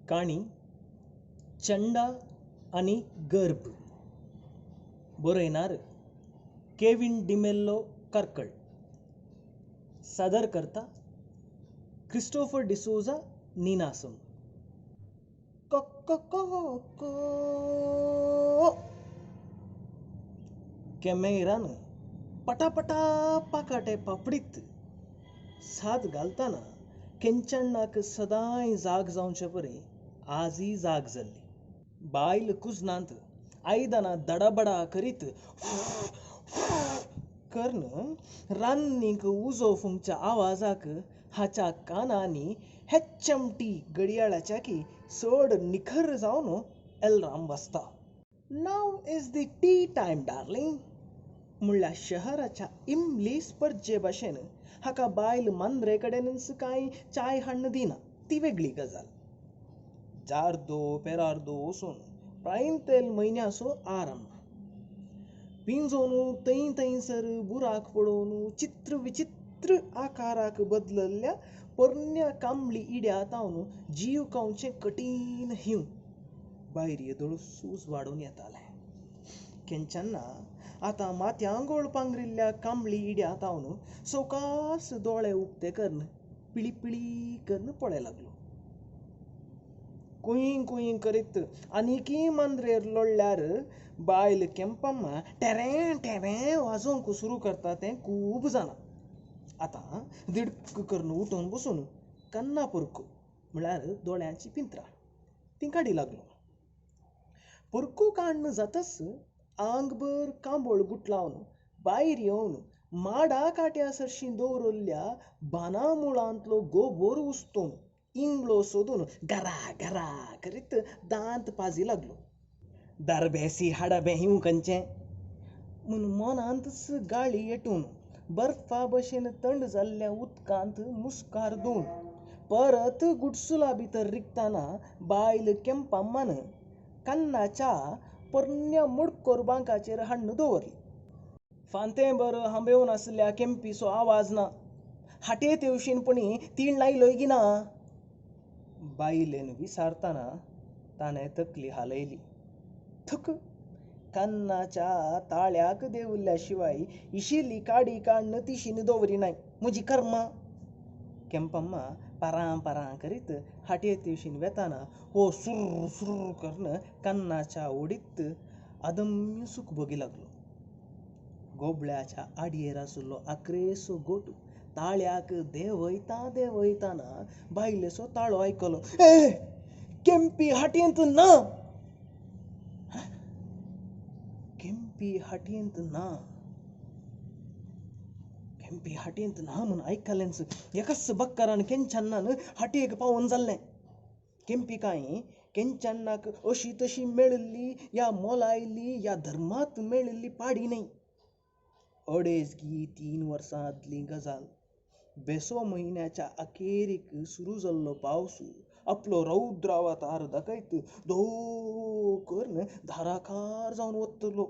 काणी चंडा आणि गर्भ. बरयणार केविन डिमेल्लो कर्कळ. सादर करता क्रिस्टोफर डिसोजा नीनासम. कॅमेरान पटापटा पाकाटे पापडीत साथ घालताना केंचण्णाक सदांय जाग जावचे परी आजही जाग जाल्ली. बायल कुजनांत आयदनां दडाबडा करीत कर्ण रान्नीक उजो फुंकच्या आवाजाक हाच्या कानांनी हेच्चमटी घडयाळाच्या की चड निखर जावन एलराम वाजता. Now is the tea time darling म्हणल्या शहराच्या इमली स्पर्जे भाशेन हाका बायल मांद्रे कडेनच कांय चाय हाडून दिना ती वेगळी गजाल. जार्दो पेरार्दो वचून प्रायंतेल म्हयन्याचो आराम. पिंजोन थंय थंयसर बुराक पडोवन चित्र विचित्र आकाराक बदलल्ल्या पोरण्या कांबळी इड्या तावन जीव कावचें कठीण हिंव बायरी दळसूस वाडून येतालें. केंच्यांना आतां माथ्यांगोळ पांगरिल्ल्या कांबळी इड्या तावन सवकास दोळे उक्ते करून पिळी पिळी करून पळय लागलो. कुयीं कुयीं करीत आनिकी मांद्रेर लोळ्ळ्यार बायल केंपम्मा टेरें टेरें वाजोवंक सुरू करता तें खूब जाणा. आतां दिडक करून उठून बसून कन्ना पुरकू म्हळ्यार दोळ्यांची पिंत्रां ती काडी लागलो. पुरकू काडून जातच आंगभर कांबळ गुटलावन भायर येवन माडा काट्या सरशीं दवरल्ल्या बाना मुळांतलो गोबोर उस्तून इंगळो सोदून घरा घरा करीत दांत पाजी लागलो. दारबेसी हाडबें हिंव खंयचें म्हूण मनांतच गाळी येटून बर्फा भशेन थंड जाल्ल्या उदकांत मुस्कार धुवन परत गुडसुला भितर रिगताना बायल केंपम्मान कन्नाच्या पोरण्या मुडकोर बांकाचेर हाडून दवरली. फांतेभर हांबेवन आसल्या केंपीचो आवाज ना. हाटेत येवशीनपणी तीळ लायलोय गी ना. बायलेन विचारतना ताणें तकली हालयली. थक कन्नाच्या ताळ्याक देंवल्ल्या शिवाय इशिल्ली काडी काडून तिशीन दवरिनाय म्हजी कर्मा. केंपम्मा पारां पारां करीत हाटयेत येवशीन वेताना हो सुर्र सुर्र करून कन्नाच्या ओडीत अदम्य सूख भोगी लागलो. गोबळ्याच्या आडयेर आशिल्लो आक्रेसो गोट ताळ्याक देंवयता देंवयताना बायलेचो ताळो आयकलो. ए केंपी हाटयेंत ना. केंपी हाटयेंत ना. केंपी हाटयेंत ना म्हूण आयकल्लेंच एकाच बक्करान केंच्यांनान हाटयेक पावोवन जाल्लें. केंपी कांय केंच्यांनाक अशी तशी मेळिल्ली या मोलायिल्ली या धर्मांत मेळिल्ली पाडी न्हय. अडेजगी 3 वर्सां आदली गजाल. बेसो म्हयन्याच्या अखेरेक सुरू जाल्लो पावस आपलो रौद्र अवतार दाखयत धो करून धाराकार जावन वतलो.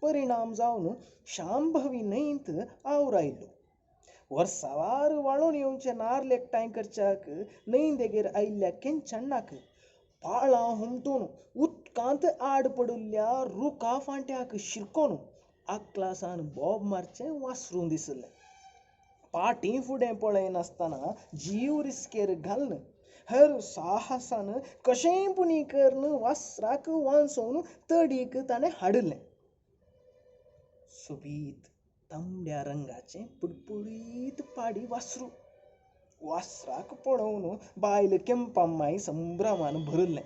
परिणाम जावन शांभवी न्हंयत आवरायलो. वर्सावार वाळून येवचे नाल्ल एकठांय करच्याक न्हंय देगेर आयिल्ल्या केंच्यांनाक पाळां हुमटून उदकांत आड पडिल्ल्या रुखा फांट्याक शिरकोन आकलासान बोब मारचें वासरूं दिसलें. पाटी फुडें पळय नासतना जीव रिस्केर घालून हेर साहसान कशेंपणी करून वासराक वांसोवन तडीक ताणें हाडलें. सोबीत तांबड्या रंगाचें पुडपुडीत पाडी वासरू. वासराक पळोवन बायल केंपम्माय संभ्रमान भरलें.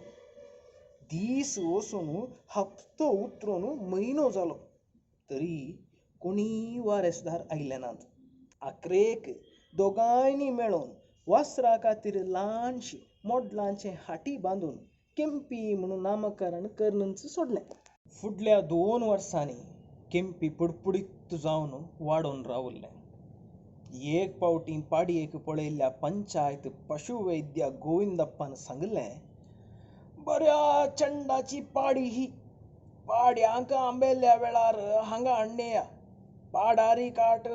दीस वचून हप्तो उतरून म्हयनो जालो तरी कोणी वारेसदार आयले नात. आखरेक दोगांयनी मेळोन वासरा खातीर ल्हानशी मोडलांचें हाटी बांदून केंपी म्हणून नामकरण करूनच सोडलें. फुडल्या 2 वर्सांनी केंपी पुडपुडीत जावन वाडोवन रावल्लें. एक पावटी पाडयेक पळयल्ल्या पंचायत पशुवैद्य गोविंदप्पान सांगलें, बऱ्या चंडाची पाडी ही. पाड्यांक आंबेल्या वेळार हांगा हाडणेया. पाडारी काट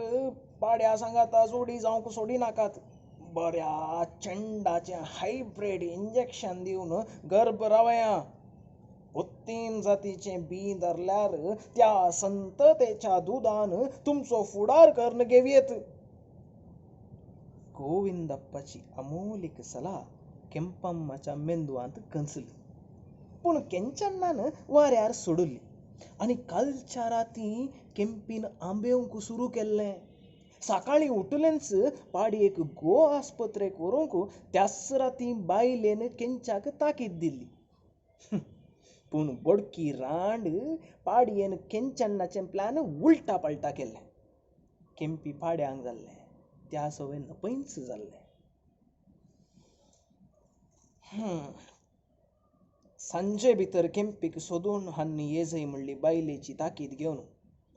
पाड्या सांगाता जोडी जावंक सोडिनाकात. बऱ्या चंडाचे हायब्रिड इंजेक्शन दिवन गर्भ रावया. उत्तीन जातीचे बी धरल्यार त्या संततेच्या दुधान तुमचो फुडार कर्ण घेवयेत. गोविंदप्पाची अमोलिक सलाह केंपम्माच्या मेंदवांत गंजली. पूण केंचन्नान वाऱ्यार सोडली आणि कालच्या राती केंपीन आंबेवंक सुरू केल्लें. सकाळी उठलेंच पाडयेक गो आस्पत्रेक व्हरूंक त्याच राती बायलेन केंच्याक ताकीद दिली. पूण बडकी रांड पाडयेन केंचन्नाचें प्लॅन उलटा पलटा केलें. केंपी पाड्यांक जाल्लें त्या सवेन पैंच जाल्लें. सांजे भितर केंपीक सोदून हाडून येजय म्हणली बायलेची ताकीद घेवन.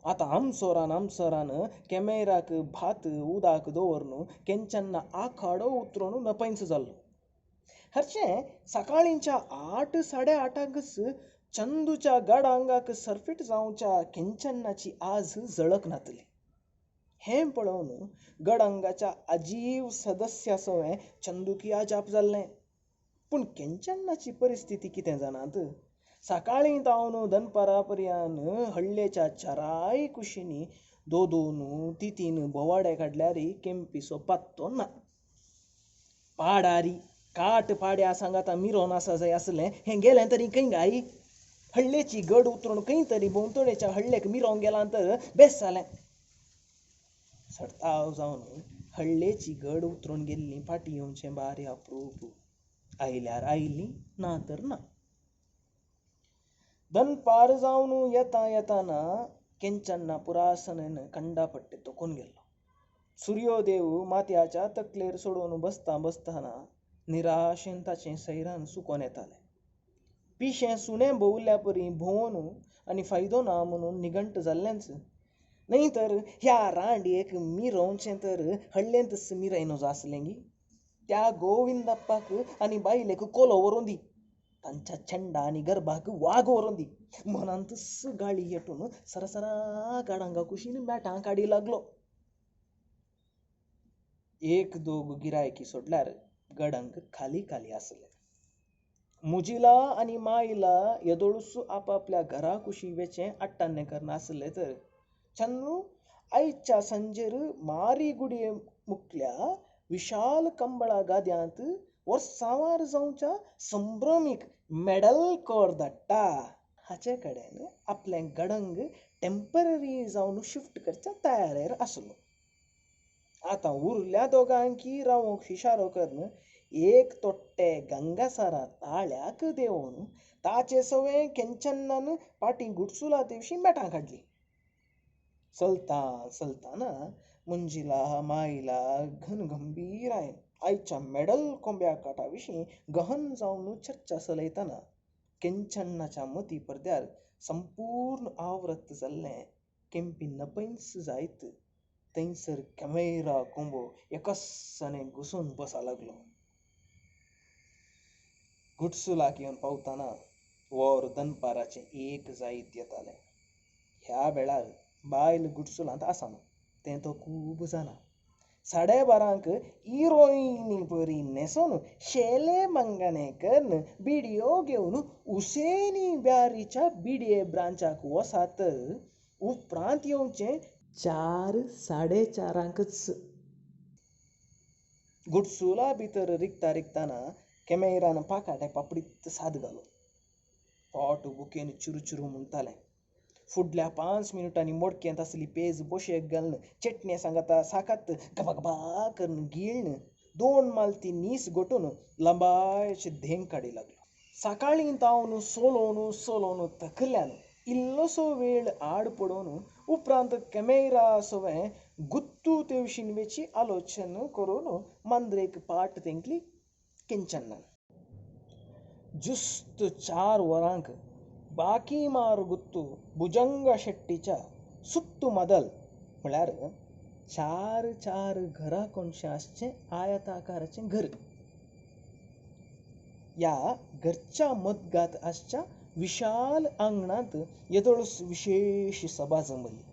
आतां आमसोरान कॅमेराक भात उदाक दवरून केंचन्ना आखाडो उतरून नपैंच जाल्लो. हरचें सकाळींच्या 8:30च चंदूच्या गडांगाक सरफीट जावच्या केंचन्नाची आज जळक नातली. हें पळोवन गडांगाच्या अजीव सदस्यासवें चंदूकी अजाप जाल्लें. पूण केंचन्नाची परिस्थिती कितें जाणात? सकाळीं तावन दनपारा पर्यान हळ्ळेच्या चराई कुशींनी दोन तितीन बोवाडे काडल्यारय केंपीचो पत्तो ना. पाडारी काट पाड्या सांगाता मिरोन आसा जाय आसलें हें गेलें तरी खंय गाय? हळ्ळेची गड उतरून खंय तरी भोंवतणेच्या हळ्ळेक मिरोंक गेलां तर बेस जालें. सडताव जावन हळ्ळेची गड उतरून गेल्लीं फाटीं येवचें बारें अप्रूप. आयल्यार आयलीं ना तर ना. दनपार जावन येताना केंचन्ना पुरासनेन कंडापट्टे तोकून गेल्लो. सूर्योदेव माथ्याच्या तकलेर सोडून बसताना निराशेन ताचें सैरान सुकोन येतालें. पिशें सुणें भोंवल्या परी भोंवन आनी फायदो ना म्हणून निगंट जाल्लेंच. न्हय तर ह्या रांडयेक मिरोवचें तर हळ्ळेंतच मिरयनो आसलें गी. त्या गोविंदप्पाक आनी बायलेक कोलो व्हरून दी. तांच्या छंडा आनी गर्भाक वाग व्हरून दी. मनांतच गाळी येटून सरसरा गाडांगा कुशीन बॅटां काडी लागलो. एक दोग गिरायकी सोडल्यार गडांक खाली खाली आसले. मुजिला आनी मायला येदोळूच आपापल्या घरा कुशी वेचें आट्टान्नेकर नासले तर चंदू आयच्या सांजेर मारी गुडये मुखल्या विशाल कंबळा गाद्यांत वर्सांवार जावच्या संभ्रमीक मेडल कोर धाडटा हाचे कडेन आपलें गडंग टेम्पररी जावन शिफ्ट करच्या तयारेर आसलो. आतां उरल्या दोगांकी रावूंक इशारो करून एक तोट्टे गंगासारा ताळ्याक देवन ताचे सवें केंचन्नान पाटी गुडसुला दिवशी मेटां काडली. चलताना मंजिला मायला घनगंभीरायेन आयच्या मेडल कोंब्या काटा विशीं गहन जावन चर्चा चलयतना केंचन्नाच्या मती पडद्यार संपूर्ण आवृत्त जाल्लें केंपी नपैंच जायत थंयसर कॅमेरा कोंबो एकस्साने घुसून बसा लागलो. गुडसुलाक येवन पावतना वर दनपाराचें 1 जायत येतालें. ह्या वेळार बायल गुडसुलांत आसना तें तो खूब जाणा. 12:30 हिरोईनी परी न्हेसोन शेले मंगने करून बिडियो घेवन हुसेनी ब्यारीच्या बिडये ब्रांचाक वसात उपरांत येवचें 4:30च. गुडसुला भितर रिगताना कॅमेरान पाकाटे पापडीत साद घालो. पोट बुकेन चुरू म्हणटालें. फुडल्या 5 मिनटांनी मोडकेंत आसली पेज बोशेक घालून चटणे सांगाता साकात गबागबा करून गिळून 2 मालती नीस गोटून लंबायचे धेंग काडी लागलो. सकाळीं तावन सोलोवन थकल्यान इल्लोसो वेळ आड पडोवन उपरांत कॅमेरा सवें गुत्तू तेवशीन वेची आलोचन करून मांद्रेक पाट तेंकली केंचन्नान. जुस्त 4 वरांक बाकी मार गुत्तू भुजंग शेट्टीच्या सुट्टू मदल म्हळ्यार 4 घरा कोणशें आसचें आयताकाराचें घर. ह्या घरच्या मदगात आसच्या विशाल आंगणांत येदोळूच विशेश सभा जमली.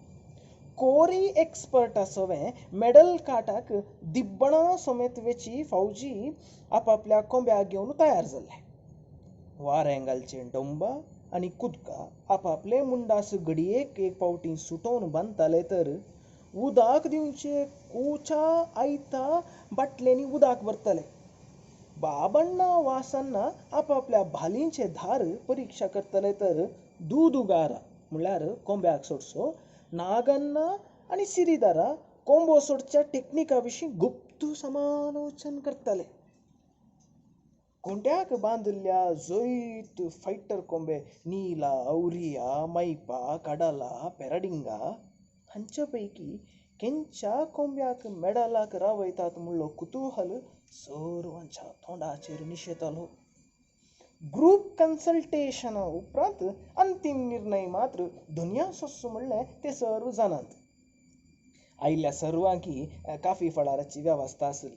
कोरी एक्सपर्ट असोवें मेडल काटाक दिब्बणां समेत वेची फौजी आपापल्या कोंब्याक घेवन तयार जाल्ले. वारेंगालचे डोंबा आनी कुदका आपापले मुंडास घडयेक एक पावटी सुटोवन बांदताले तर उदक दिवचे कुच्या आयता बाटलेनी उदक भरतले. बाबण्णा वासन्ना आपापल्या भालींचे धार परीक्षा करतले तर दूदुगारा म्हळ्यार कोंब्याक सोडसो नागन्ना आनी सिरीदारा कोंबो सोडच्या टेक्निका विशीं गुप्त समालोचन करतले. कोंड्याक बांदिल्ल्या जैत फायटर कोंबे नीला, औरिया, मैपा, काडाला, पेराडिंगा हांच्या पैकी केंच्या कोंब्याक मेडलाक रावयतात म्हणलो कुतूहल सर्वांच्या तोंडाचेर निशेतलो. ग्रुप कन्सल्टेशना उपरांत अंतिम निर्णय मात्र दुनिया सोंस म्हणलें ते सर्व जाणात. आयिल्ल्या सर्वांकी काफी फळाराची वेवस्था आसली.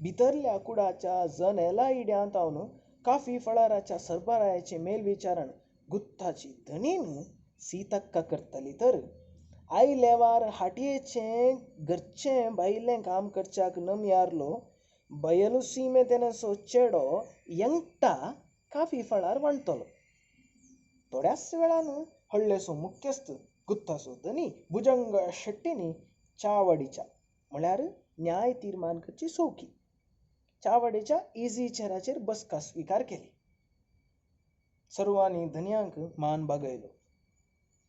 भितरल्या कुडाच्या जनेला इड्यांत हावन काफी फळाराच्या सरबरायाचे मेलविचारण गुत्ताची धनीन सीतक्का करतली तर आयलेवार हाटयेचें घरचें बायलें काम करच्याक नमयारलो बयलू सीमेतेनसो चेडो यंगटा काफी फळार वांटतलो. थोड्याच वेळान हळ्ळेसो मुख्यस्त गुत्तासो धनी भुजंग शेट्टीनी चावडीच्या म्हळ्यार न्याय तीर्मान करची चौकी चावडेच्या इजी चेराचेर बसका स्विकार केली. सर्वांनी धन्यांक मान बागयलो.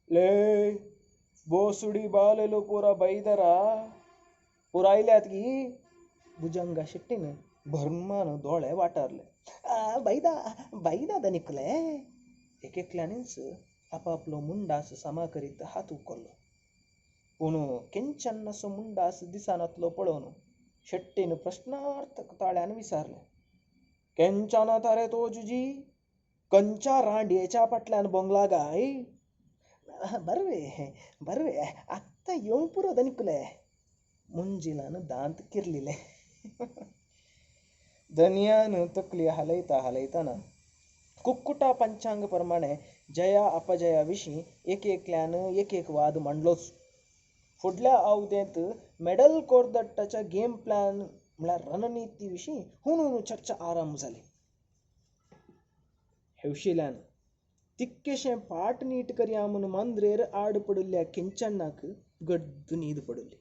ले बोसुडी बावलेलो पोरा बैदरा पुरायल्यात की भुजंगा शेट्टीन भरमान दोळे वाटारले. बैदा बैदा दनिकले एकेकल्यानीच आपापलो मुंडास सामा करीत हात उखल्लो. पूण केंच्यान्नासो मुंडास दिसानातलो पळोवन शेट्टीन प्रश्नार्थक ताळ्यान विचारले. केंच्यान तारे तो जुजी कंच्या रांडयेच्या फाटल्यान बोंगला गाय. बरवे बरवे आत्ता येवंक पुरो दनिकले मुंजिलान दांत किरलिले. धनियान तकली हालयताना कुक्कुटा पंचांग प्रमाणे जया अपजया विशीं एकेकल्यान एक वाद मांडलोच. फुडल्या अवधेंत मेडल कोरदट्टाच्या गेम प्लॅन म्हळ्यार रणनिती विशीं हुनून चर्चा आरंभ जाली. हेवशिल्यान तिक्केशें पाट नीट करया म्हूण मांद्रेर आड पडिल्ल्या केंच्यान्नाक गड्ड न्हीद पडली.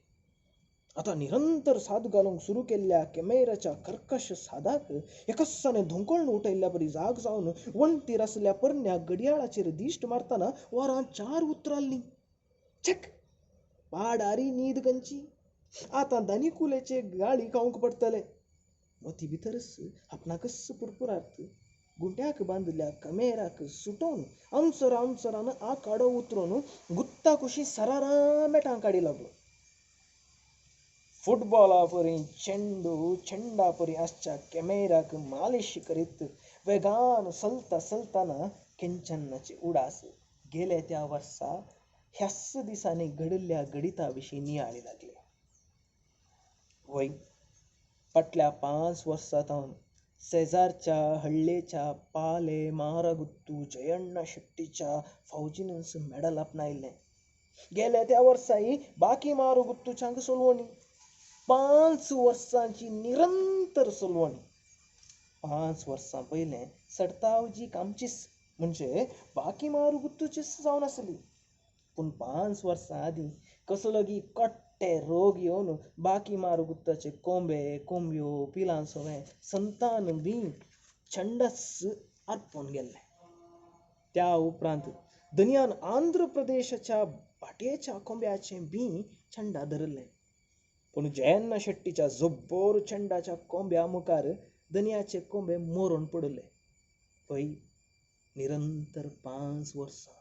आतां निरंतर साद घालूंक सुरू केल्ल्या कॅमेराच्या कर्कश सादाक एकस्साने धुंकळून उठयल्ल्या परी जाग जावन वणटीर आसल्या परण्या घडयाळाचेर दिश्ट मारतना वरां 4 उतराल्लीं. छक पाडारी न्हीद खंयची. आतां दानिकुलेचे गाळी खावंक पडटले. मती भितरच आपणाकच पुरपुरात गुंट्याक बांदिल्ल्या कॅमेराक सुटोवन अमसरान आकाडो उतरून गुत्ता कुशी सरारा मेटां काडी लागलो. फुटबॉला परी चेंडा परी आसच्या कॅमेराक मालिश करीत वेगान चलताना केंच्यान्नाची उडास गेले त्या वर्सा ह्याच दिसांनी घडिल्ल्या घडिता विशीं नियाळी लागली. वय फाटल्या 5 वर्सां हांव शेजारच्या हळ्ळेच्या पाले मारागुत्तू जयण्णा शेट्टीच्या फौजीनच मेडल आपणायल्लें. गेल्या त्या वर्साई बाकी मारुगुत्तूच्यांक सोलवणी. 5 वर्सांची निरंतर सोलवणी. 5 वर्सां पयलें सडतावजी कामचीस म्हणजे बाकी मारुगुत्तूचीच जावन आसली. पूण 5 वर्सां आदीं कसलोगी कट्टे रोग येवन बाकी मारुगुत्ताचे कोंबे कोंब्यो पिलां सवें संतान बी छंडस आर्पोन गेल्ले. त्या उपरांत दनयान आंध्र प्रदेशाच्या भाटयेच्या कोंब्याचें बी छंडा धरलें. पूण जयण्णा शेट्टीच्या जब्बर छंडाच्या कोंब्या मुखार दनयाचे कोंबे मरून पडले. पळय निरंतर 5 वर्सां.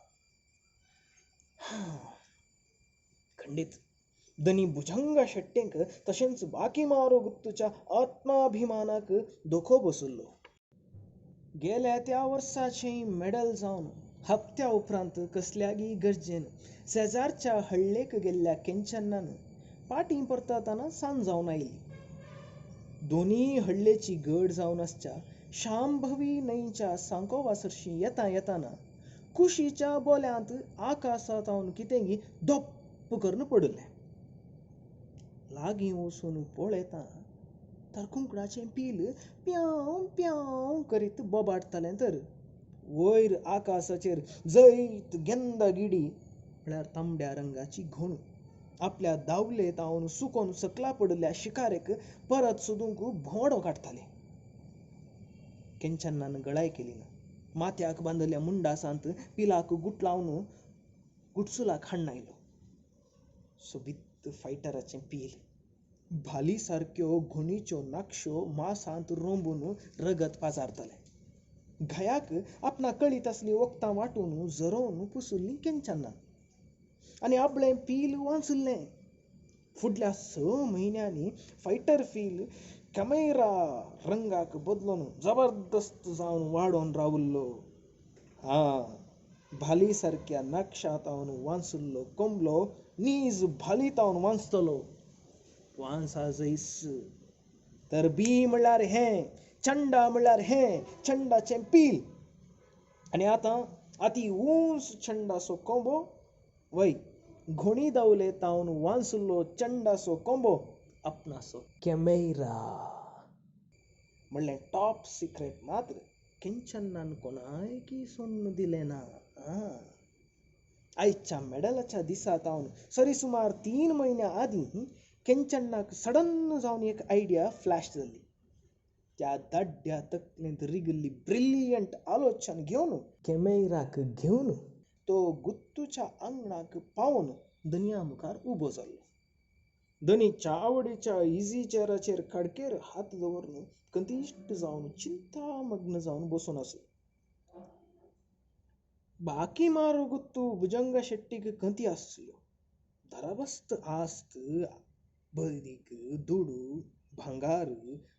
खंडीत दनी भुजंगा शेट्टेंक तशेंच बाकी मारुगुत्तूच्या आत्माभिमानाक धोको बसुल्लो. गेल्या त्या वर्साचें मेडल जावन हप्त्या उपरांत कसल्यागी गरजेन शेजारच्या हळ्ळेक गेल्ल्या केंच्यान्नान पाटी परततना सांज जावन आयली. दोनी हळ्ळेची घड जावन आसच्या शांभवी न्हंयच्या सांकोवासरशी येताना कुशीच्या बोल्यांत आकाशांत हावन कितेंगी धोप धप्प करून पडले. लागी वचून पळयता तर कुंकडाचें पील प्याव प्याव करीत बोबाडतालें. तर वयर आकाशाचेर जैत गेंदा गिडी म्हळ्यार तांबड्या रंगाची घोण आपल्या दावले तावन सुकोन सकला पडल्या शिकारेक परत सोदूंक भोंवडो काडताले. केंचन्नान गळाय केली ना. माथ्याक बांदल्या मुंडासांत पिलाक गुट लावन गुटसुलाक हाडून आयलो. सोबीत फायटराचें पील भाली सारक्यो घोणीच्यो नाक्षो मासांत रोंबून रगत पाजारतले. घयाक आपणा कळीत असली वखदां वाटून झरोवन पुसुल्लीं केंचन्नान आनी आपलें पील वाचुल्लें. फुडल्या 6 म्हयन्यांनी फायटर पील कॅमेरा रंगाक बदलून जबरदस्त जावन वाडोन रावल्लो. भाली सारक्या नाक्षातावन वांचुल्लो कोंबलो नीज भालीतावन वांचतलो. वांसा जैस तर बी म्हणल्यार हें, चंडा म्हणल्यार हें, चंडाचें पील. आनी आतां अती उंच चंडासो कोंबो वय घोणी दावले तावन वांचुल्लो चंडासो कोंबो आपणासो कॅमेरा. म्हणलें टॉप सिक्रेट मात्र केंचन्नान कोणायकी सोडून दिलें ना. आयच्या मेडलाच्या दिसा तावन सरीसुमार 3 म्हयन्या आदीं केंचन्नाक सडन जावन एक आयडिया फ्लॅश जाली. त्या दाड्ड्या तकलेंत रिगिल्ली ब्रिलियंट आलोचन घेवन कॅमेराक घेवन तो गुत्तूच्या आंगणाक पावून धनिया मुखार उबो जाल्लो. धनीच्या आवडीच्या इझी चेअराचेर खाडकेर हात दवरून कंतिश्ट जावन चिंतामग्न जावन बसून आसलो. बाकी मारो गुत्तू भुजंग शेट्टीक कंती आसलो. दाराबस्त आस्त बळदीक दुडू भांगार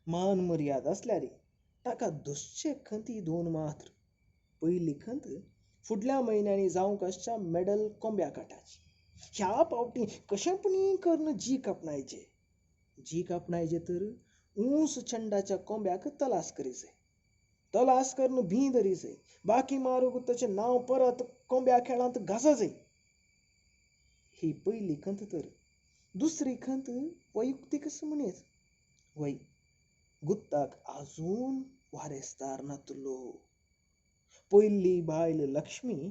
मान मर्याद असल्यार ताका दुसचे खंती 2 मात्र. पयली खंत फुडल्या म्हयन्यांनी जावंक आसच्या मेडल कोंब्या काटाची. ह्या पावटी कशेपणी करून जीक आपणायचे तर ऊंस चंडाच्या कोंब्याक तलास करीचे. तलास करून भी धरीचे. बाकी मारो गुत्ताचें नांव परत कोंब्या खेळांत घासचे. ही पयली खंत. तर दुसरी खंत वैयक्तीकच म्हणीत. वय गुत्ताक आजून वारेस्तार नातलो. पयली बायल लक्ष्मी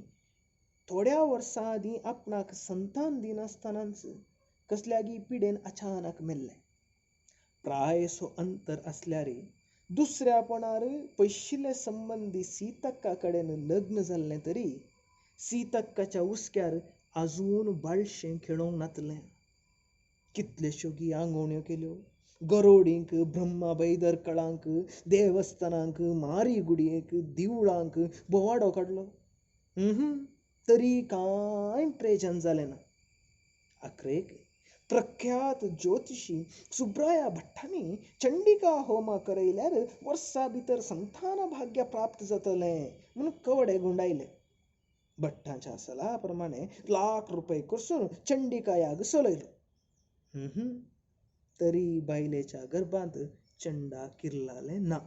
थोड्या वर्सां आदीं आपणाक संतान दिनासतनाच कसल्यागी पिडेन अचानक मेल्लें. प्रायसो अंतर असल्यार दुसऱ्यापणार पयशिल्ले संबंधी सीतक्का कडेन लग्न जाल्लें तरी सीतक्काच्या हुस्क्यार आजून बाळशें खेळोंक नातलें. कितल्योश्यो आंगवण्यो केल्यो. गरोडींक, ब्रह्माबाई दरकळांक, देवस्थानांक, मारी गुडयेक, दिवळांक बोवाडो काडलो. तरी कांय प्रेजन जालें ना. आखरेक प्रख्यात ज्योतिशी सुब्राया भट्टांनी चंडिका होमा करयल्यार वर्सा भितर संतान भाग्य प्राप्त जातलें म्हूण कवडे गुंडायले. भट्टांच्या सल्ला प्रमाणे लाख रुपये करसून चंडिका याग चलयलो. तरी बायलेच्या गर्भांत चंडा किरलालें ना.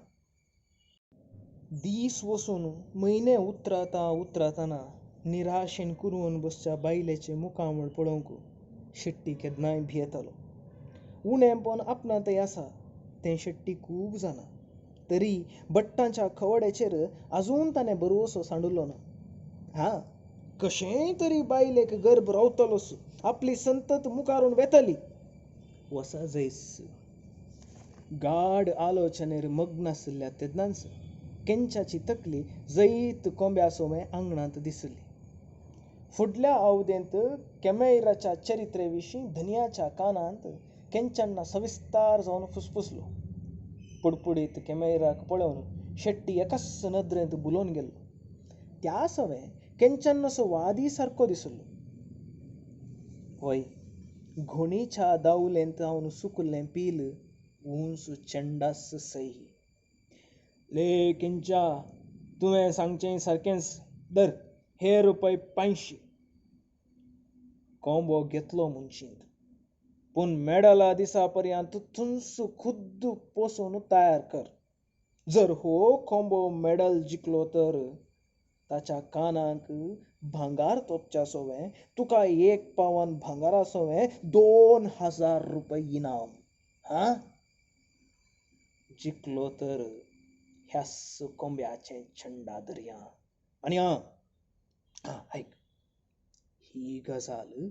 दीस वसून म्हयने उतरातना निराशेन कुरवून बसच्या बायलेचें मुखामळ पळोवंक शेट्टी केन्नाय भियेतालो. उणेंपण आपणांतय आसा तें शेट्टी खूब जाणा. तरी भट्टांच्या खवड्याचेर आजून ताणें भरवसो सांडुलो ना. कशेंय तरी बायलेक गर्भ रावतलोच. आपली संतत मुखारून वेतली. वसा जैस गाढ आलोचनेर मग्न आसल्या तेन्नाच केंच्याची तकली जैत कोंब्यासोमें आंगणांत दिसली. फुडल्या अवधेंत कॅमेराच्या चरित्रेविशीं धनियाच्या कानांत केंचन्ना सविस्तार जावन फुसफुसलो. पुडपुडीत कॅमेराक पळोवन शेट्टी एकाच नदरेंत बुलोवन गेल्लो. त्या सवे केंचन्नाचो वादी सारको दिसलो. वय घोणीच्या दावलेंत जावन सुकल्लें पील उंच चंडास सई. ले केंच्या, तुवें सांगचें सारकेंच. धर हे रुपय 500. कोंबो घेतलो मुनशींत. पूण मेडला दिसा पर्यंत थुंस खुद्द पोसून तयार कर. जर हो कोंबो मेडल जिखलो तर ताच्या कानाक भांगार तोपच्या सोवे तुका 1 पावन भांगारा सोवे 2000 रुपये इनाम. हा जिंकलो तर ह्यास कोंब्याचे छंडा दर्या. आणि ऐक, ही गजाल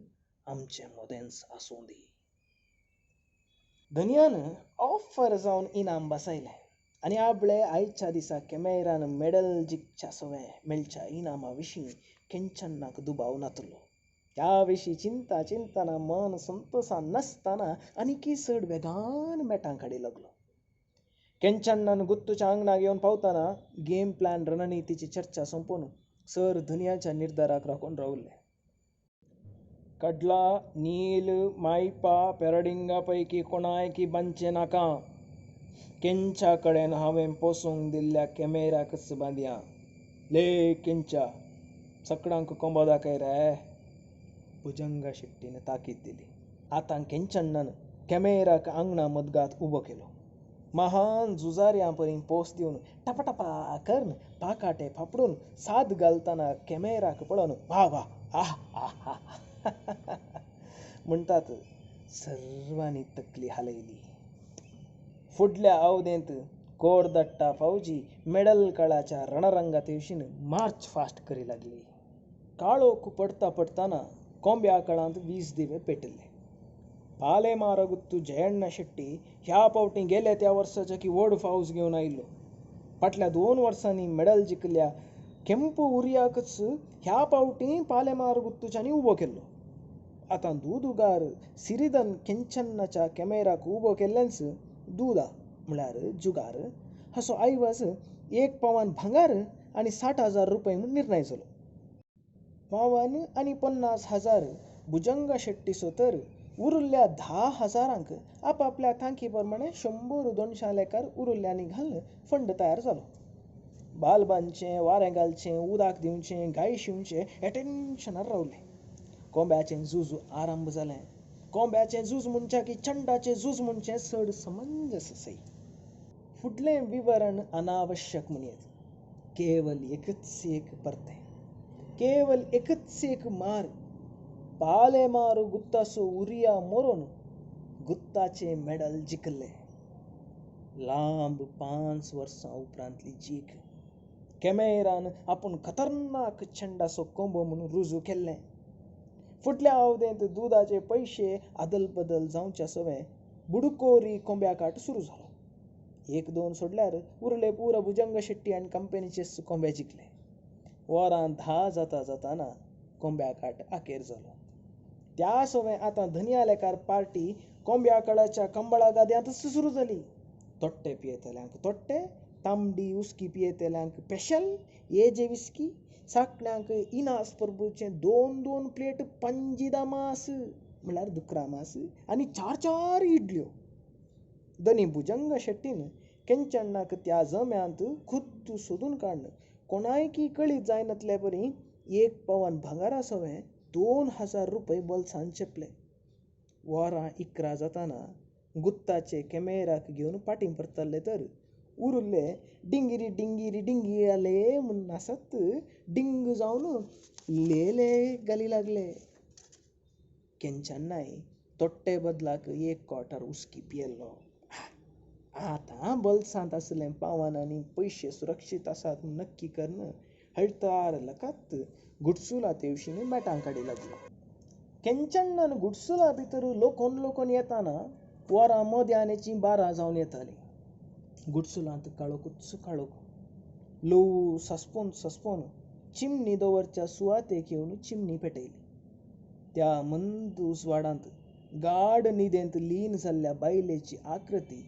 आमचे मदेंच आसूं दी. धनियानं ऑफर जावन इनाम बसयलें आनी आपले आयच्या दिसा कॅमेरान मेडल जिखच्या सवय मेळच्या इनामा विशीं केंचन्नाक दुबाव नातलो. त्या विशीं चिंता चिंतना मन संतोषान नासतना आनीकी चड वेगान मेटांकडे लागलो. केंचन्नान गुत्तूच्या आंगणाक येवन पावतना गेम प्लॅन रणनितीची चर्चा संपून सर धनियाच्या निर्धाराक राखून रावले. कडला नील मायपा पॅराडिंगा पैकी कोणायकी बांदचे नाका. केंच्या कडेन हांवें पोसूंक दिल्ल्या कॅमेराकच बांदया. ले केंच्या, चकडांक कोंबो दाखय रे. भुजंगा शेट्टीन ताकीद दिली. आतां केंचन्नान कॅमेराक आंगणा मदगात उबो केलो. महान झुजाऱ्यां परी पोस दिवन टपाटपा करून पाकाटे फापडून साद घालतना कॅमेराक पळोवन वा वा आह आह म्हणटात सर्वांनी तकली हालयली. फुडल्या अवधेंत कोरदट्टा फौजी मेडल काळाच्या रणरंगात येवशीन मार्च फास्ट करी लागली. काळोख पडता पडताना कोंब्या काळांत 20 दिवे पेटले. पालेमार गुत्तू जयण्णा शेट्टी ह्या पावटी गेले त्या वर्साच्या की व्हड फौज घेवन आयिल्लो. फाटल्या 2 वर्सांनी मेडल जिखल्या केंपू उरियाकच ह्या पावटी पालेमार गुत्तूच्यांनी उबो केल्लो. आतां दूदुगार सिरिधन केंचन्नाच्या कॅमेराक उबो केल्ल्यानच दुदा म्हळ्यार जुगार हाचो आयवाज 1 पावन भांगार आनी 60,000 रुपये म्हूण निर्णय जालो. पावन आनी 50,000 भुजंगा शेट्टीचो तर उरिल्ल्या 10,000 आपापल्या थांकी प्रमाणे 100-200 लेखार उरिल्ल्यांनी घालून फंड तयार जालो. बालबांचें, वारें घालचें, उदक दिवचें, गाय शिंवचे हे टेन्शनार रावले. कोंब्याचें झूज आरंभ जालें. कोंब्याचें झूज म्हणच्या की छंडाचें झूज म्हणचें चड समंजस सै. फुडलें विवरण अनावश्यक म्हणयत. केवल एकच एक परतें, केवल एकच एक मार. पालेमार गुत्ताचो उरिया मरून गुत्ताचें मेडल जिखलें. लांब 5 वर्सां उपरांतली जीख. कॅमेरान आपूण खतरनाक छंडाचो कोंबो म्हणून रुजू केल्लें. फुडल्या अवधेंत दुदाचे पयशे आदल बदल जावच्या सवय बुडकोरी कोंब्याकाट सुरू जालो. 1-2 सोडल्यार उरले पुरो भुजंग शेट्टी आनी कंपनीचेच कोंबे जिखले. वरां 10 जाता जाताना कोंब्याकाट आखेर जालो. त्या सवय आतां धनिया लेखार पार्टी कोंब्या काळाच्या कंबळा गाद्यांतच सुरू जाली. तोट्टे पियेतल्यांक तोट्टे, तांबडी उस्की पियेतल्यांक स्पेशल एजे विस्की, साकण्यांक इनास प्रभूचें 2-2 प्लेट पंजीदा मास म्हळ्यार दुकरा मास आनी 4-4 इडल्यो. धनी भुजंग शेट्टीन केंचन्नाक त्या जम्यांत खुद्द सोदून काडून कोणायकी कळीत जायनातले परी 1 पावन भांगारा सवय 2,000 रुपये बोल्सांत चेपले. वरां 11 जाताना गुत्ताचे कॅमेराक घेवन पाटीं परतले तर उरले डिंगिरी डिंगिरी डिंगी आले म्हूण आसत डिंग जावन लेले घाली लागले. केंचन्नाय तोट्टे बदलाक 1 क्वार्टर उस्की पियेल्लो. आतां बोल्सांत आसलें पावन आनी पयशे सुरक्षीत आसात म्हूण नक्की करून हळतार लकात गुडसुला तेवशीन मेटांकडे लागलो. केंचन्नान गुडसुला भितर लोकोन येताना वरां मोद्यानेची 12 जावन येतालीं. गुडसुलांत काळोकूच काळोख. ल्हव सस्पोन चिमणी दवरच्या सुवातेक येवन चिमणी पेटयली. त्या मंद उजवाडांत गाढ न्हिदेंत लीन जाल्ल्या बायलेची आकृती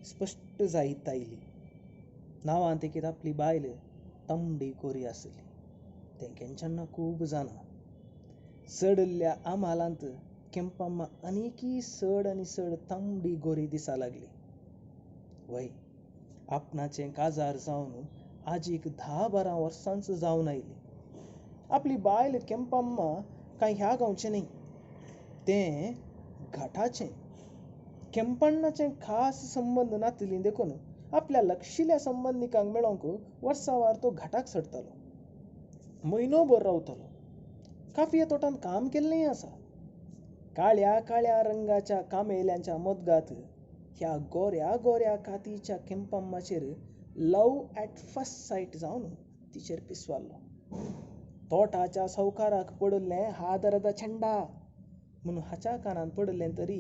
स्पश्ट जायत आयली. नांवांत एक आपली बायल तांबडी गोरी आसली. तें केंचन्ना खूब जाणा. चडल्ल्या आमालांत केंपम्मा आनीकी चड आनी चड तांबडी गोरी दिसा लागली. वय आपणाचें काजार जावन आजीक 10-12 वर्सांच जावन आयली. आपली बायल केंपम्मा कांय ह्या गांवचें न्ही, तें घाटाचें. केंपण्णाचें खास संबंद नातलीं देखून आपल्या लक्षिल्या संबंदिकांक मेळोवंक वर्सावार तो घाटाक सरतालो. म्हयनोभर रावतलो. काफये तोटान काम केल्लेंय आसा. काळ्या काळ्या रंगाच्या कामेल्यांच्या मदगात ह्या गोऱ्या गोऱ्या कातीच्या केंपम्माचेर लव ॲट फर्स्ट सायट जावन तिचेर पिसवाल्लो. तोटाच्या सावकाराक पडल्लें हादರದ छंडा म्हणून हाच्या कानान पडलें तरी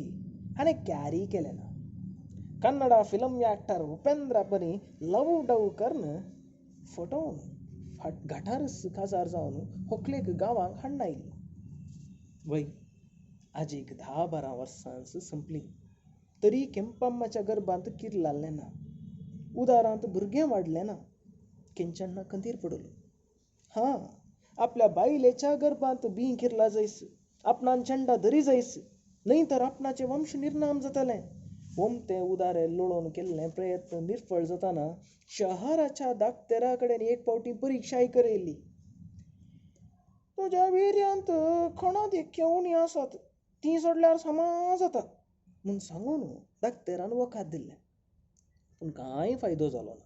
हाणें कॅरी केलें ना. कन्नडा फिल्म ॲक्टर उपेंद्र परी लव डव करून फटोवन घाटारच काजार जावन होकलेक गांवांक हाडून आयिल्लो. वय आजीक 10-12 वर्सांच संपली तरी केंपम्माच्या गर्भांत किर लागलें ना. उदारांत भुरगें वाडलें ना. केंचण्णा खंतीर पडलो. हां, आपल्या बायलेच्या गर्भांत बी किरला जायस, आपणान चेंडा धरी जायस, न्हय तर आपणाचें वंश निर्नाम जातलें. ओमते उदारे लोळोवन केल्लें प्रयत्न निर्फळ जाताना शहराच्या दाक्तेरा कडेन एक फावटी परीक्षाय करेली. तुज्या विर्यांत खणादी उणी आसात, ती सोडल्यार फामां जाता म्हूण सांगून दाक्तेरान वखाद दिल्लें. पूण कांय फायदो जालो ना.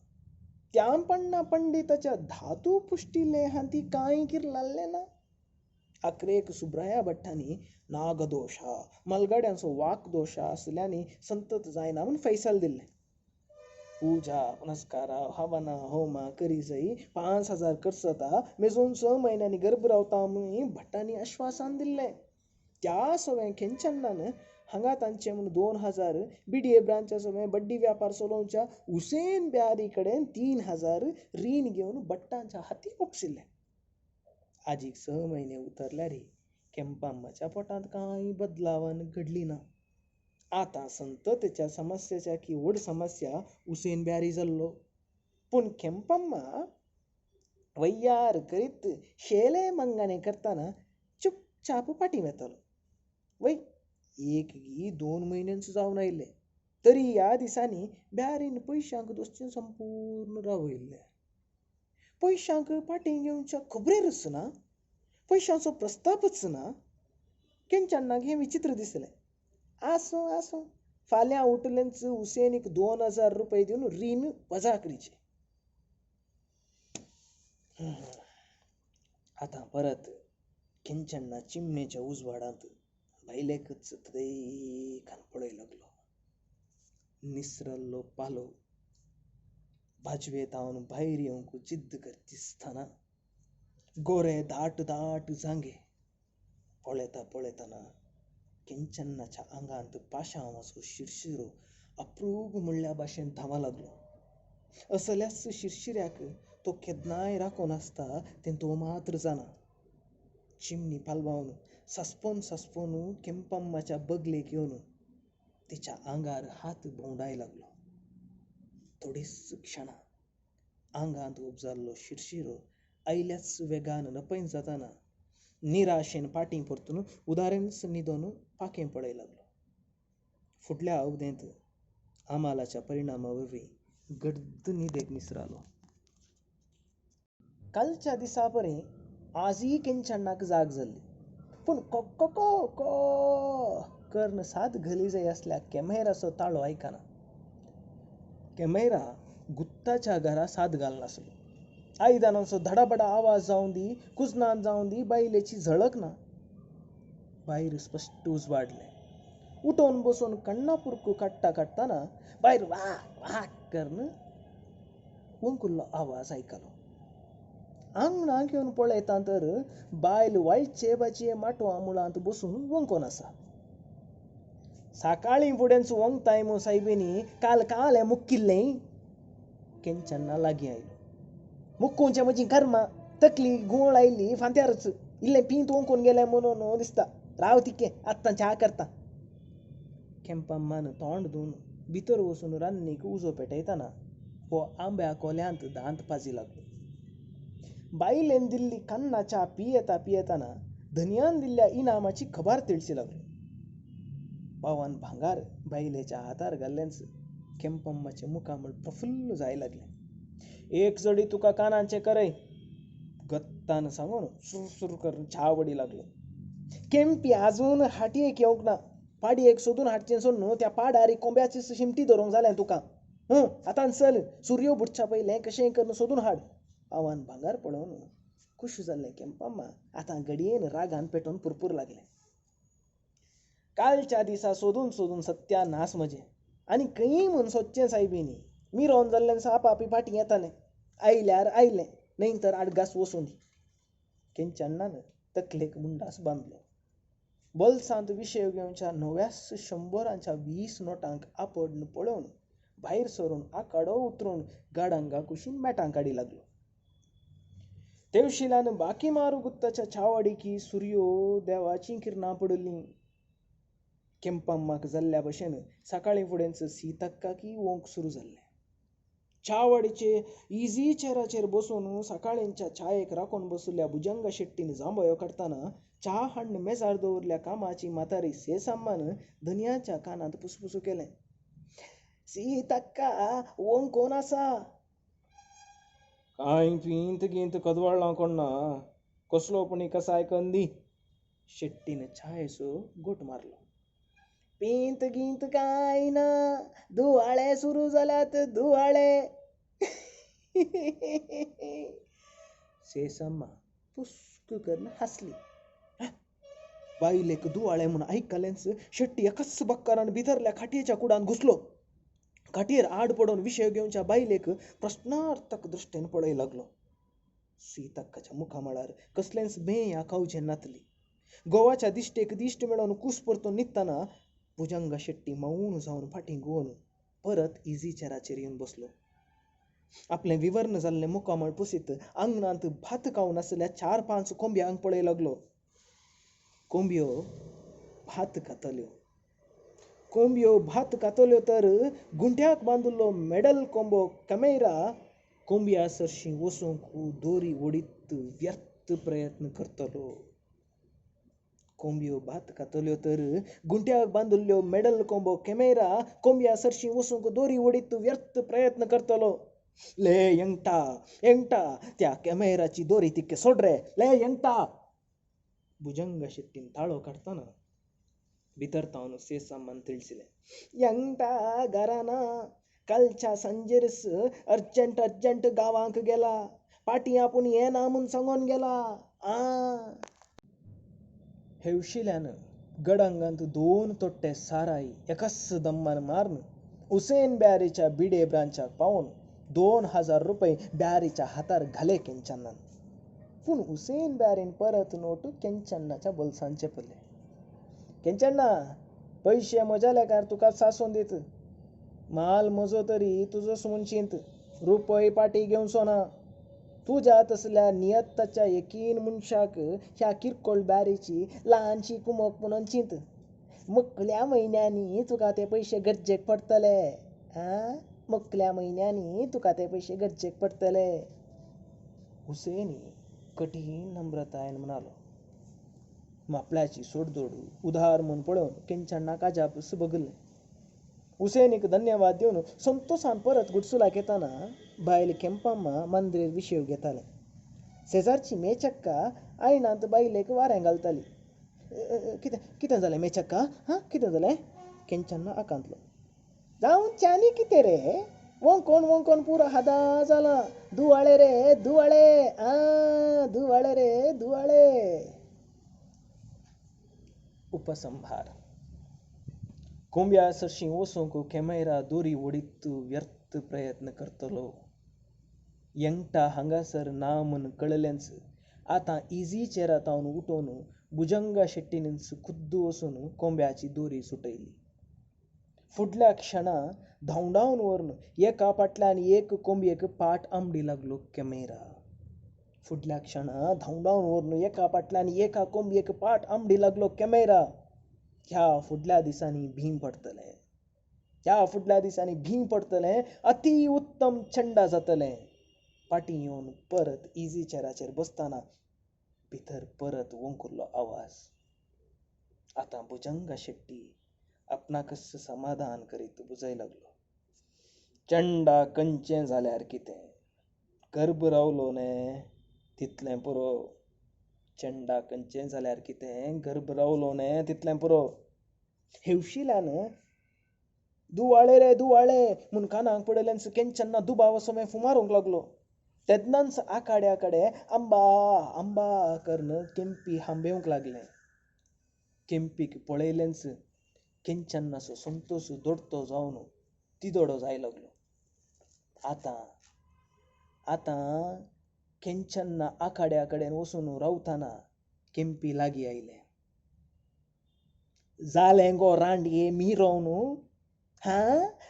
त्या पण्णा पंडिताच्या धातू पुष्टिल्ले हाती कांय किर लागलें ना. आखरेक सुब्राया भट्टांनी नागदोशा मलगड्यांचो वाक दोशा असल्यांनी संतत जायना म्हूण फैसाल दिल्लें. पूजा पुनस्कारा हवना होमा करी जाई 5,000 खर्च जाता, मेजून 6 म्हयन्यांनी गर्भ रावता म्हूण भट्टांनी आश्वासन दिल्लें. त्या सगळें केंचण्णान हांगा तांचे म्हूण 2,000 BDA ब्रांचा सगळें बड्डी व्यापार चलोवच्या हुसेन ब्यारी कडेन 3,000 रीण घेवन भट्टांच्या हाती उपसिल्लें. आजीक 6 म्हयने उतरल्यार केंपम्माच्या पोटांत कांय बदलावन घडली ना. आतां संततेच्या समस्याच्या की व्हड समस्या हुसेन ब्यारी जाल्लो. पूण केंपम्मा वय्यार करीत शेले मंगाणे करताना चुपचाप फाटीं येतलो. वय 1-2 म्हयन्यांच जावन आयिल्ले तरी ह्या दिसांनी ब्यारीन पयशांक दोसचें संपूर्ण रावयल्लें. पयशांक फाटीं घेवच्या खबरेरच ना, पयशांचो प्रस्तापच ना. केंचण्णाक हें विचित्र दिसलें. आसूं आसूं, फाल्यां उठलेंच हुसेनीक 2,000 रुपये दिवन रीण वजा करीचें. आतां परत केंचण्णा चिमणेच्या उजवाडांत बायलेकच देखान पळय लागलो. निसरल्लो पालो भाजवेतावन भायर येवंक जिद्द करतासतना गोरे दाट दाट जांगे पळयता पळयतना केंचण्णाच्या आंगांत पाशांवाचो शिरशिरो अप्रूप म्हणल्या भाशेन धांवा लागलो. असल्याच शिरशिऱ्याक तो केन्नाय राखून आसता तें तो मात्र जाणा. चिमणी पालवावन सासपोन केंपम्माच्या बगलेक येवन तिच्या आंगार हात भोंवडाय लागलो. थोडीच क्षणां आंगांत उपजाल्लो शिरशिरो आयल्याच वेगान नपैन जाताना निराशेन फाटीं परतून उदारेंच न्हिदोन पाखें पळय लागलो. फुडल्या अवधेंत आमालाच्या परिणामा वरवीं गड्ड न्हिदेक निसरालो. कालच्या दिसा परें आजय केंचण्णाक जाग जाल्ली. पूण को कर्ण साद घली जाय असल्या कॅमेराचो ताळो आयकना. कॅमेरा गुत्ताच्या घरा साद घालनासलो. आयदनांचो धडाबडा आवाज जावं दी, कुजनांत जावं दी, बायलेची झळक ना. भायर स्पश्ट उजवाडलें. उठोवन बसून कण्णा पुरकू काडटाना भायर वाक वाक करून वंकुल्लो आवाज आयकलो. आंगणाक येवन पळयता तर बायल वायचे बाचये माटवा मुळांत बसून वंकोन आसा. सकाळीं फुडेंच वंगताय म्हूण सायबीनी काल मुक्किल्लें. केंचण्णा लागीं आयलो. मुक्कूंचें म्हजीं कर्मां, तकली गुंवळ आयिल्ली फांत्यारच. इल्लें पींत वंकून गेलें म्हणून दिसता. राव तिके, आत्तां च्या करता. केंपम्मान तोंड धुवन भितर वचून रान्नीक उजो पेटयताना हो आंब्या कोल्यांत दांत पाजी लागलो. बायलेन दिल्ली कन्ना च्या पियेताना धनयान दिल्ल्या इनामाची खबर तिडची लागलो. भावान भांगार बायलेच्या हातार घाल्लेंच केंपम्माचें मुखामळ प्रफुल्ल जाय लागलें. एक जडी तुका कानांचें करय गत्तान सांगून सुरसुर करून छावडी लागलो. केंपी आजून हाटयेक येवंक ना. पाडयेक सोदून हाडचें सोड न्हू, त्या पाडारी कोंब्याची शिमटी धरूंक जालें तुका. आतां चल, सूर्य बुडच्या पयलें कशेंय करून सोदून हाड. आव्हान भांगार पळोवन खुश जाल्लें केंपम्मा आतां घडयेन रागान पेटोवन पुरपूर लागलें. कालच्या दिसा सोदून सोदून सत्यानास म्हजें आनी खंयी म्हूण सोदचें सायबीनी. मिरोन जाल्ल्यान साप आपी फाटीं येतालें. आयल्यार आयलें न्हय तर आडगास वसून दी. केंचण्णान तकलेक मुंडास बांदलो. बोल्सांत विशय घेवच्या नव्यास 100च्या 20 नोटांक आपड पळोवन भायर सरून आकाडो उतरून गाडांगा कुशीन मेटां काडी लागलो. तेवशिलान बाकी मारू गुत्ताच्या छावाडीकी सूर्यो देवाचीं किरणां पडलीं. केंपम्माक जाल्ल्या भशेन सकाळीं फुडेंच सीतक्काकी वोंक सुरू जाल्लें. छावाडीचे इजी चेराचेर बसून सकाळींच्या चायेक राखून बसलेल्या भुजंग शेट्टीन जांबयो काडटाना च्या हाडून मेजार दवरल्या कामाची म्हातारी सेसाम्मान धनयाच्या कानांत पुसपुसू केलें. सीतक्का, वोंक कोण आसा? कांय पिंत गिंत कदवाळ्ळां कोण ना. कसलो पूण कसा आयकन दी. शेट्टीन चायेचो घोट मारलो. पिंत गिंत कांय ना. दुवाळे सुरू जाल्यात दुवाळे. सेसाम्मा पुस्क करून हांसली. बायलेक दुवाळे म्हूण आयकलेंच शेट्टी एकाच बक्करान भितरल्या खाटयेच्या कुडान घुसलो. खाटयेर आड पडून विशय घेवच्या बायलेक प्रश्नार्थक दृश्टेन पळय लागलो. सीतक्काच्या मुखामळार कसलेंच भें आकावचें नातली. गोवाच्या दिश्टेक दिश्ट मेळोवन कूस परतून न्हिदताना भुजंग शेट्टी मौन जावन फाटीं घुंवन परत इजी चेराचेर येवन बसलो. आपलें विवर्ण जाल्लें मुखामळ पुसीत आंगणांत भात खावन आसलेल्या 4-5 कोंब्यांक पळय लागलो. कोंब्यो भात खातल्यो. कोंब्यो भात खातल्यो तर गुंठ्याक बांदिल्लो मेडल कोंबो कमेरा कोंब्या सरशीं वसूंक दोरी ओडीत व्यर्थ प्रयत्न करतलो. कोंब्यो भात खातल्यो तर गुंठ्याक बांदिल्लो मेडल कोंबो कॅमेरा कोंब्या सरशीं वसूंक दोरी ओडीत व्यर्थ प्रयत्न करतलो. ले यंगटा यंगटा, त्या कॅमेराची दोरी तिके सोड रे. ले यंगटा. भुजंग शेट्टीन ताळो काडटाना भितर तावन सेसाम्मान तिळसिलें. यंगटा घराना. कालच्या सांजेरस अर्जंट गांवांक गेला. पाटी आपूण येना म्हूण सांगून गेला. हेवशिल्यान गडांगांत 2 तोट्टे साराय एकाच दम्मान मारून हुसेन ब्यारीच्या बिडे ब्रांचाक पावून 2000 रुपये ब्यारीच्या हातार घाले केंचण्णान. पूण हुसेन ब्यारीन परत नोट केंचण्णाच्या बोल्सांत चेपले. केंचण्णा, पयशे म्हज्या लेकार तुका सासून दित. माल म्हजो तरी तुजोच म्हूण चिंत. रुपय पाटी घेवचो ना. तुज्या तसल्या नियत्ताच्या एकीन मनशाक ह्या किरकोळ ब्यारीची ल्हानशी कुमक म्हणून चिंत. मुखल्या म्हयन्यांनी तुका ते पयशे गरजेक पडटले. मुखल्या म्हयन्यांनी तुका ते पयशे गरजेक पडटले. हुसेनी कठीण नम्रतायेन म्हणालो. मापल्याची सोडदोड उधार म्हूण पळोवन केंचण्णाक अजापच भगलें. हुसेनीक धन्यवाद दिवन संतोषान परत गुडसुलाक येताना बायल केंपम्मा मांद्रेर विशेव घेतालें. शेजारची मेचक्का आयणांत बायलेक वारें घालताली. कितें जालें मेचक्का? कितें जालें? केंचण्णा आकांतलो. जावं च्यानी कितें रे? वोंकोन पुरो हादा जाला. दुवाळे रे दुवाळे. दुवाळे रे दुवाळे. उपसंहार. कोंब्या सरशीं वसूंक कॅमेरा दोरी ओडीत व्यर्थ प्रयत्न करतलो. यंगटा हांगासर ना म्हूण कळलेंच आतां इजी चेरांतावन उठोवन भुजंग शेट्टीनच खुद्द वसून कोंब्याची दोरी सुटयली. फुडल्या क्षणा धांवडावन व्हरून एका फाटल्यान एक कोंबयेक पाट आंबडी लागलो कॅमेरा. फुडल्या क्षणा धांवडावन व्हरून एका फाटल्यान एका कोंबयेक पाट आंबडी लागलो कॅमेरा. ह्या फुडल्या दिसांनी भीम पडटलें. ह्या फुडल्या दिसांनी भीम पडटलें. अति उत्तम छंडा जातलें. फाटीं येवन परत इजी चेराचेर बसताना भितर परत वोंकुल्लो आवाज. आतां भुजंग शेट्टी आपणाकच समाधान करीत बुजय लागलो. चंडा कंचें जाल्यार कितें, गर्भ रावलो न्हय तितलें पुरो. चंडा कंचें जाल्यार कितें, गर्भ रावलो न्हय तितलें पुरो. हेवशिल्यान दुवाळे रे दुवाळे म्हूण कानाक पडलेंच केंचण्णा दुबाव समें फुमारूंक लागलो. तेदनाच आकाड्याकडे आंबा आंबा करून केंपी हांबेवंक लागले. केंपीक पळयलेंच केंच्यान असो संतोष दोडतो जावन तिदोडो जाय लागलो. आतां केंच्यान आखाड्या कडेन वचून रावताना केंपी लागीं आयलें. जालें गो रांडये मिरोवन,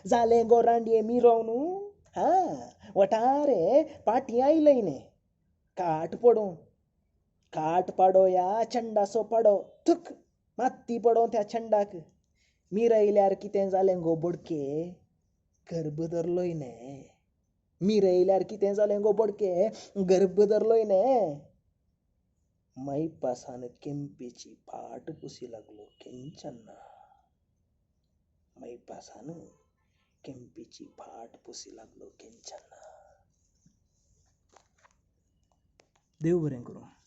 जालें गो रांडये मिरोवन, वटारे पाटी आयलय काट पाडो या चंडाचो पाडो, थुक माती पडो त्या चंडाक. मिरयल्यार कितें जालें गो बोडके, गर्भ धरलोय न्ही. मिरयल्यार कितें जालें गो बोडके, गर्भ धरलोय न्ही. मैपासान केंपेची फाट पुसी लागलो केंच्यान. मैपासान केंपेची फाट पुसी लागलो केंच्यान. देव बरें करूं.